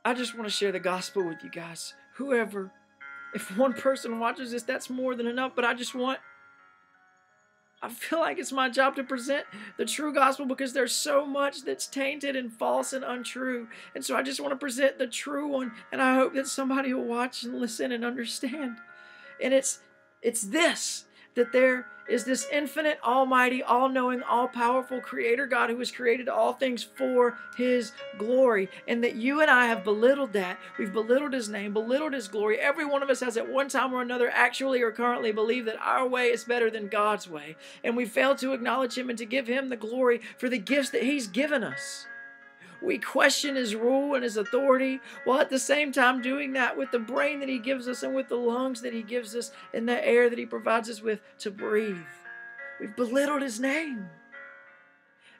I just want to share the gospel with you guys. Whoever, if one person watches this, that's more than enough, but I feel like it's my job to present the true gospel because there's so much that's tainted and false and untrue. And so I just want to present the true one, and I hope that somebody will watch and listen and understand. And it's this, that there is this infinite, almighty, all-knowing, all-powerful creator God who has created all things for his glory. And that you and I have belittled that. We've belittled his name, belittled his glory. Every one of us has at one time or another actually or currently believed that our way is better than God's way. And we failed to acknowledge him and to give him the glory for the gifts that he's given us. We question his rule and his authority, while at the same time doing that with the brain that he gives us and with the lungs that he gives us and the air that he provides us with to breathe. We've belittled his name.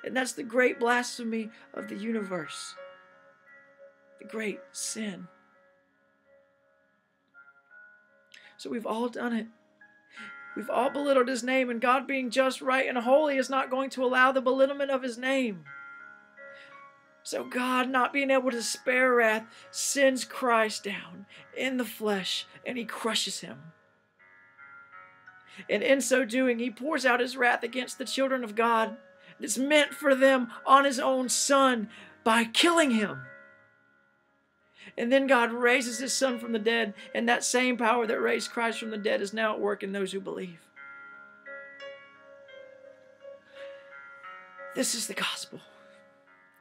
And that's the great blasphemy of the universe. The great sin. So we've all done it. We've all belittled his name, and God, being just, right, and holy, is not going to allow the belittlement of his name. So God, not being able to spare wrath, sends Christ down in the flesh, and he crushes him. And in so doing, he pours out his wrath against the children of God that's meant for them on his own Son by killing him. And then God raises his Son from the dead, and that same power that raised Christ from the dead is now at work in those who believe. This is the gospel.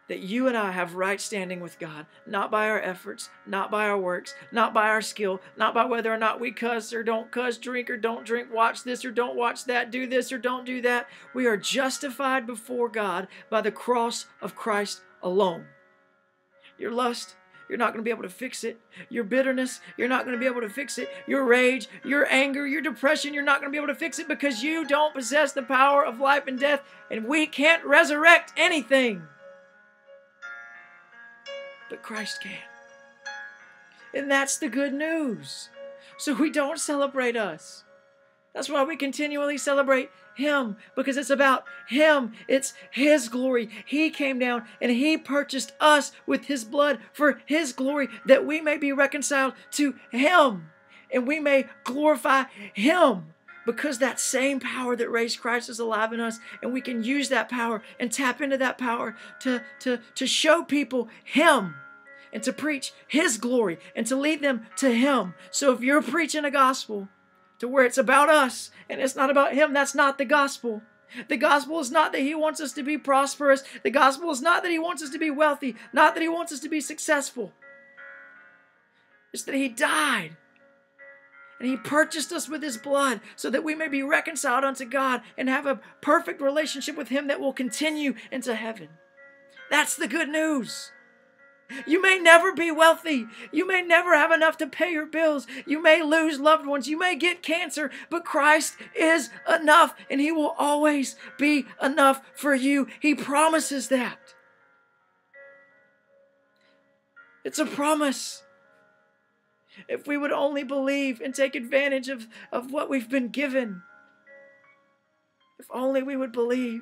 That you and I have right standing with God, not by our efforts, not by our works, not by our skill, not by whether or not we cuss or don't cuss, drink or don't drink, watch this or don't watch that, do this or don't do that. We are justified before God by the cross of Christ alone. Your lust, you're not going to be able to fix it. Your bitterness, you're not going to be able to fix it. Your rage, your anger, your depression, you're not going to be able to fix it because you don't possess the power of life and death, and we can't resurrect anything. But Christ can. And that's the good news. So we don't celebrate us. That's why we continually celebrate him, because it's about him. It's his glory. He came down and he purchased us with his blood for his glory, that we may be reconciled to him and we may glorify him. Because that same power that raised Christ is alive in us, and we can use that power and tap into that power to show people him and to preach his glory and to lead them to him. So if you're preaching a gospel to where it's about us and it's not about him, that's not the gospel. The gospel is not that he wants us to be prosperous. The gospel is not that he wants us to be wealthy, not that he wants us to be successful. It's that he died. And he purchased us with his blood so that we may be reconciled unto God and have a perfect relationship with him that will continue into heaven. That's the good news. You may never be wealthy. You may never have enough to pay your bills. You may lose loved ones. You may get cancer, but Christ is enough, and he will always be enough for you. He promises that. It's a promise. If we would only believe and take advantage of what we've been given. If only we would believe.